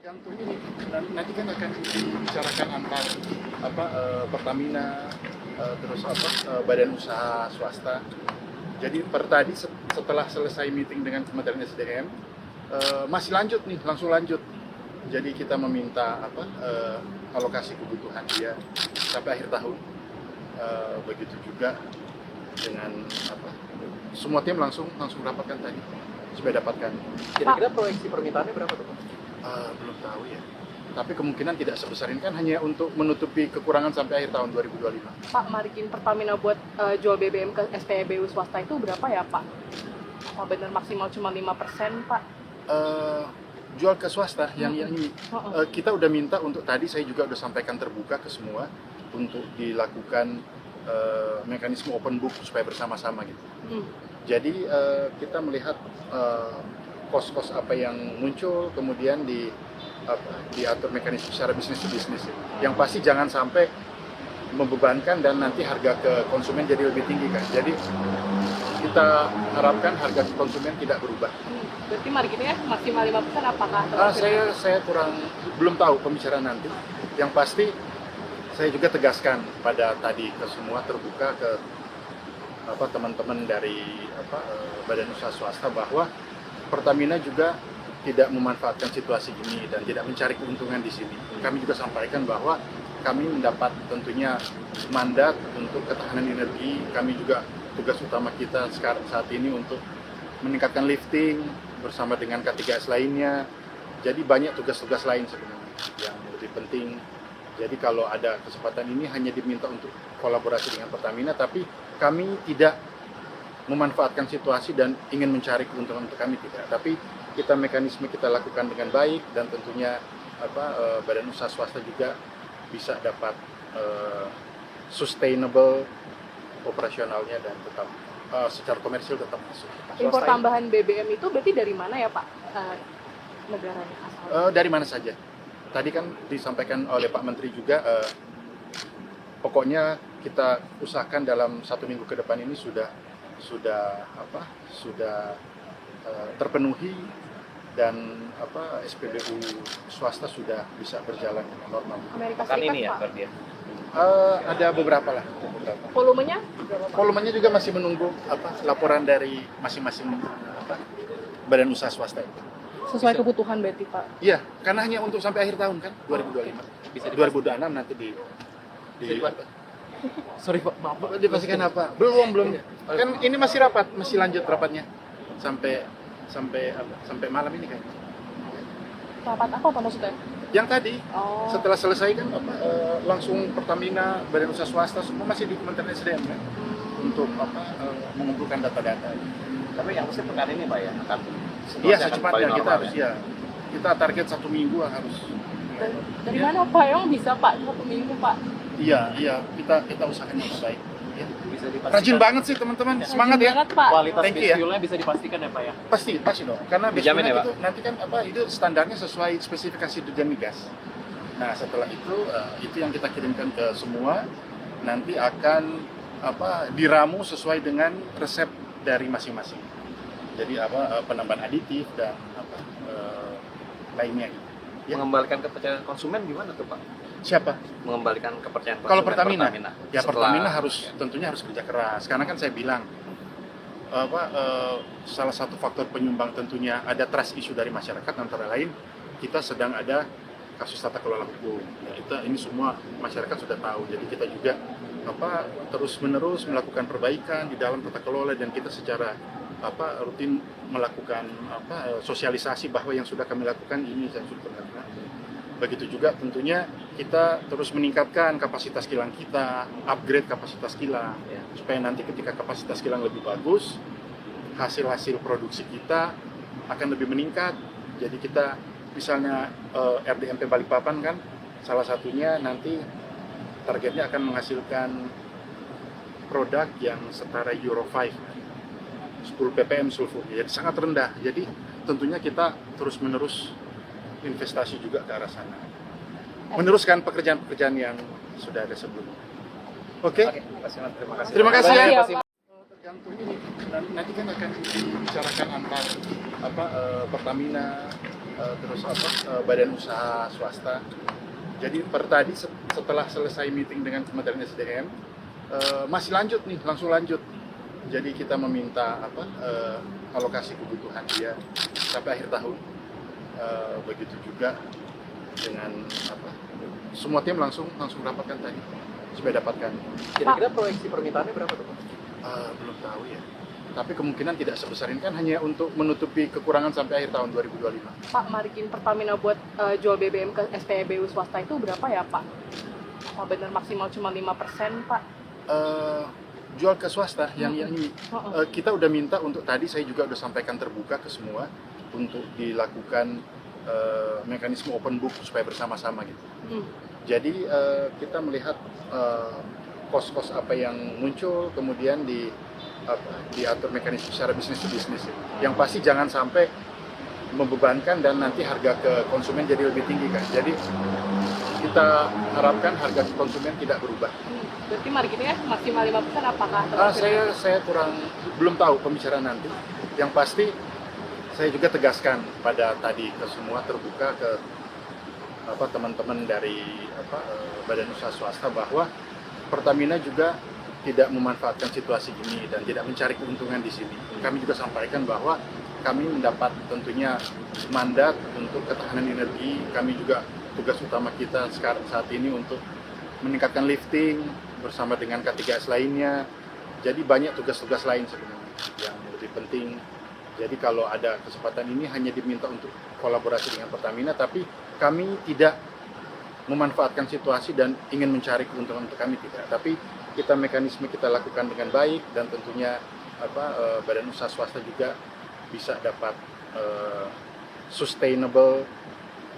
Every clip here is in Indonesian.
tergantung ini. Nanti kan akan dibicarakan antar Pertamina, terus badan usaha swasta. Jadi tadi setelah selesai meeting dengan Kementerian SDM, masih lanjut nih, langsung lanjut. Jadi kita meminta alokasi kebutuhan dia sampai akhir tahun. Begitu juga dengan semua tim langsung rapatkan tadi supaya dapatkan. Kira-kira proyeksi permintaannya berapa tuh Pak? Belum tahu ya. Tapi kemungkinan tidak sebesar ini, kan hanya untuk menutupi kekurangan sampai akhir tahun 2025. Pak, margin Pertamina buat jual BBM ke SPBU swasta itu berapa ya Pak? Oh, benar maksimal cuma 5% Pak? Jual ke swasta yang ini. Kita udah minta untuk tadi, saya juga udah sampaikan terbuka ke semua untuk dilakukan mekanisme open book supaya bersama-sama gitu. Jadi kita melihat kos-kos apa yang muncul, kemudian diatur mekanisme secara bisnis to bisnis. Yang pasti jangan sampai membebankan dan nanti harga ke konsumen jadi lebih tinggi kan. Jadi kita harapkan harga ke konsumen tidak berubah. Berarti marginnya maksimal 5% apakah? Saya belum tahu pembicaraan nanti. Yang pasti saya juga tegaskan pada tadi ke semua, terbuka ke teman-teman dari badan usaha swasta bahwa Pertamina juga tidak memanfaatkan situasi ini dan tidak mencari keuntungan di sini. Kami juga sampaikan bahwa kami mendapat tentunya mandat untuk ketahanan energi. Kami juga tugas utama kita saat ini untuk meningkatkan lifting bersama dengan K3S lainnya. Jadi banyak tugas-tugas lain sebenarnya yang lebih penting. Jadi kalau ada kesempatan ini hanya diminta untuk kolaborasi dengan Pertamina, tapi kami tidak memanfaatkan situasi dan ingin mencari keuntungan untuk kami, tidak. Tapi mekanisme kita lakukan dengan baik dan tentunya badan usaha swasta juga bisa dapat sustainable operasionalnya dan tetap secara komersil tetap masuk. Impor tambahan BBM itu berarti dari mana ya Pak negaranya asalnya? Dari mana saja. Tadi kan disampaikan oleh Pak Menteri juga, pokoknya kita usahakan dalam 1 minggu ke depan ini sudah terpenuhi dan SPBU swasta sudah bisa berjalan normal. Amerika Serikat ini ya, Pak? berarti ya? Ada beberapa lah. Volumenya berapa Pak? Volumenya juga masih menunggu laporan dari masing-masing badan usaha swasta itu. Sesuai kebutuhan berarti Pak? Iya, karena hanya untuk sampai akhir tahun kan, 2025. Bisa 2026 nanti Sorry Pak, maaf Pak. dipastikan apa? Belum. Kan ini masih masih lanjut rapatnya sampai malam ini kan. Rapat apa Pak maksudnya? Yang tadi Oh. setelah selesai kan langsung Pertamina, badan usaha swasta semua masih di Kementerian SDM kan untuk mengumpulkan data-data. Tapi yang pasti pekan ini Pak ya akan Iya, secepatnya kita harus kita target 1 minggu harus. Dari mana Pak yang bisa Pak 1 minggu Pak? Iya, kita usahakan yang terbaik. Ya. bisa dipastikan. Rajin banget sih teman-teman, semangat ya. Banget, Pak. Kualitas Thank you ya. fuelnya bisa dipastikan ya Pak ya. Pasti dong. Karena Dijamin biasanya ya, Pak? itu nanti kan itu standarnya sesuai spesifikasi dirjen migas. Nah setelah itu yang kita kirimkan ke semua nanti akan diramu sesuai dengan resep dari masing-masing. Jadi penambahan aditif dan lainnya. Ya. Mengembalikan kepercayaan konsumen gimana tuh Pak? Siapa? Mengembalikan kepercayaan konsumen Kalau Pertamina, ya setelah- Pertamina tentunya harus kerja keras. Karena kan saya bilang salah satu faktor penyumbang tentunya ada trust issue dari masyarakat, antara lain kita sedang ada kasus tata kelola hukum. Ya, ini semua masyarakat sudah tahu. Jadi kita juga terus-menerus melakukan perbaikan di dalam tata kelola, dan kita secara rutin melakukan sosialisasi bahwa yang sudah kami lakukan ini yang sudah kami lakukan. Begitu juga tentunya kita terus meningkatkan kapasitas kilang kita, upgrade kapasitas kilang, Ya. supaya nanti ketika kapasitas kilang lebih bagus, hasil-hasil produksi kita akan lebih meningkat. Jadi kita misalnya RDMP Balikpapan kan salah satunya nanti targetnya akan menghasilkan produk yang setara Euro 5, 10 ppm sulfur, jadi sangat rendah. Jadi tentunya kita terus-menerus investasi juga ke arah sana, meneruskan pekerjaan-pekerjaan yang sudah ada sebelumnya. Oke? Terima kasih. Terima kasih ya. Terima kasih, Pak. Tergantung ini, nanti kan akan dibicarakan antar Pertamina, terus badan usaha swasta. Jadi per tadi setelah selesai meeting dengan Kementerian SDM, masih lanjut nih, langsung lanjut. Jadi kita meminta alokasi kebutuhan dia sampai akhir tahun. Begitu juga dengan semua tim langsung rapatkan tadi supaya dapatkan. Kira-kira proyeksi permintaannya berapa tuh Pak? Belum tahu ya. Tapi kemungkinan tidak sebesar ini, kan hanya untuk menutupi kekurangan sampai akhir tahun 2025. Pak, margin Pertamina buat jual BBM ke SPBU swasta itu berapa ya Pak? Oh, benar maksimal cuma 5% Pak? Jual ke swasta yang ini kita udah minta untuk tadi saya juga udah sampaikan terbuka ke semua untuk dilakukan mekanisme open book supaya bersama-sama gitu. Jadi kita melihat kos-kos apa yang muncul, kemudian diatur mekanisme secara bisnis to bisnis. Yang pasti jangan sampai membebankan dan nanti harga ke konsumen jadi lebih tinggi kan. Jadi kita harapkan harga ke konsumen tidak berubah. Berarti marginnya maksimal 5% apakah? Saya belum tahu pembicaraan nanti. Yang pasti saya juga tegaskan pada tadi ke semua terbuka ke teman-teman dari badan usaha swasta bahwa Pertamina juga tidak memanfaatkan situasi ini dan tidak mencari keuntungan di sini. Kami juga sampaikan bahwa kami mendapat tentunya mandat untuk ketahanan energi. Kami juga tugas utama kita saat ini untuk meningkatkan lifting bersama dengan K3S lainnya. Jadi banyak tugas-tugas lain sebenarnya yang lebih penting. Jadi kalau ada kesempatan ini hanya diminta untuk kolaborasi dengan Pertamina, tapi kami tidak memanfaatkan situasi dan ingin mencari keuntungan untuk kami, tidak. Tapi mekanisme kita lakukan dengan baik dan tentunya badan usaha swasta juga bisa dapat sustainable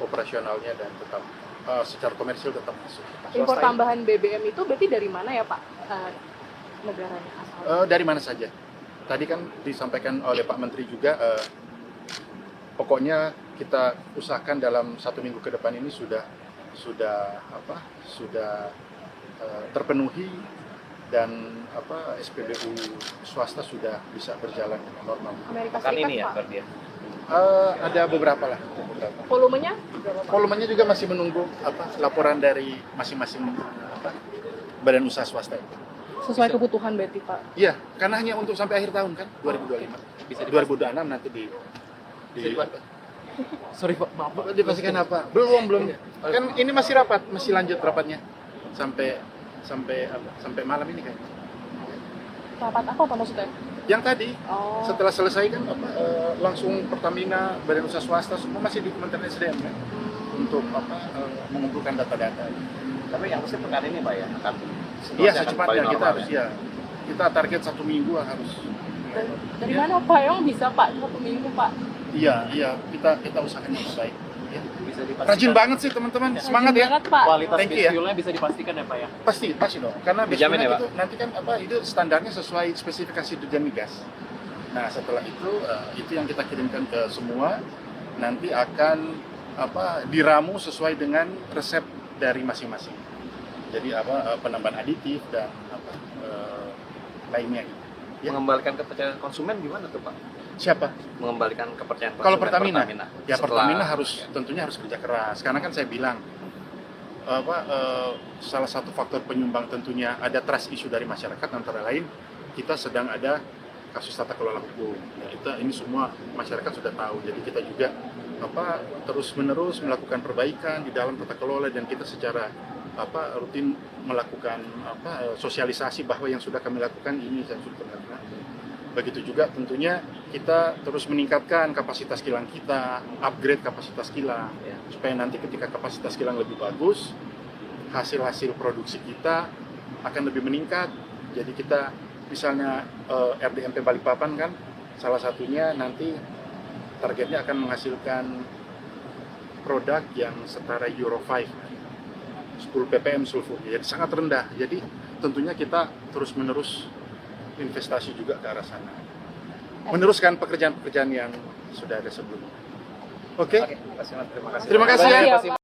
operasionalnya dan tetap secara komersil tetap masuk. Impor tambahan BBM itu berarti dari mana ya Pak negaranya asalnya? Dari mana saja. Tadi kan disampaikan oleh Pak Menteri juga, pokoknya kita usahakan dalam 1 minggu ke depan ini sudah terpenuhi dan SPBU swasta sudah bisa berjalan normal. Amerika Kan Serikat ini ya Pak? berarti ya? Oh. Ada beberapa lah. Volumenya berapa Pak? Volumenya juga masih menunggu laporan dari masing-masing badan usaha swasta itu. Sesuai kebutuhan berarti Pak? Iya, karena hanya untuk sampai akhir tahun kan, 2025. Bisa 2026 nanti Sorry Pak, maaf Pak. dipastikan apa? Belum. Kan ini masih masih lanjut rapatnya sampai malam ini kan. Rapat apa Pak maksudnya? Yang tadi Oh. setelah selesai kan langsung Pertamina, badan usaha swasta semua masih di Kementerian SDM kan untuk mengumpulkan data-data. Tapi yang pasti pekan ini Pak ya akan Iya, situasi akan secepatnya kembali kita normal, harus ya. Kita target 1 minggu harus. Dari mana Pak yang bisa Pak 1 minggu Pak? Iya, kita usahakan yang terbaik. Ya. Bisa dipastikan. Rajin banget sih teman-teman, semangat ya. Banget, Pak. Kualitas Thank you ya. fuelnya bisa dipastikan ya Pak ya? Pasti dong. Karena Dijamin biasanya ya, Pak? itu nanti kan itu standarnya sesuai spesifikasi dirjen migas. Nah, setelah itu yang kita kirimkan ke semua nanti akan diramu sesuai dengan resep dari masing-masing. Jadi penambahan aditif dan lainnya gitu. Ya. Mengembalikan kepercayaan konsumen gimana tuh Pak? Siapa? Mengembalikan kepercayaan konsumen Kalau Pertamina, ya setelah- Pertamina tentunya harus kerja keras. Karena kan saya bilang salah satu faktor penyumbang tentunya ada trust issue dari masyarakat, antara lain kita sedang ada kasus tata kelola hukum. Ya, ini semua masyarakat sudah tahu. Jadi kita juga terus-menerus melakukan perbaikan di dalam tata kelola dan kita secara rutin melakukan sosialisasi bahwa yang sudah kami lakukan ini yang sudah kami lakukan. Begitu juga tentunya kita terus meningkatkan kapasitas kilang kita, upgrade kapasitas kilang, Ya. supaya nanti ketika kapasitas kilang lebih bagus, hasil-hasil produksi kita akan lebih meningkat. Jadi kita misalnya RDMP Balikpapan kan salah satunya nanti targetnya akan menghasilkan produk yang setara Euro 5, 10 ppm sulfur, jadi sangat rendah. Jadi tentunya kita terus-menerus investasi juga ke arah sana, meneruskan pekerjaan-pekerjaan yang sudah ada sebelumnya. Oke? Oke, terima kasih. Terima kasih ya. Iya, Pak.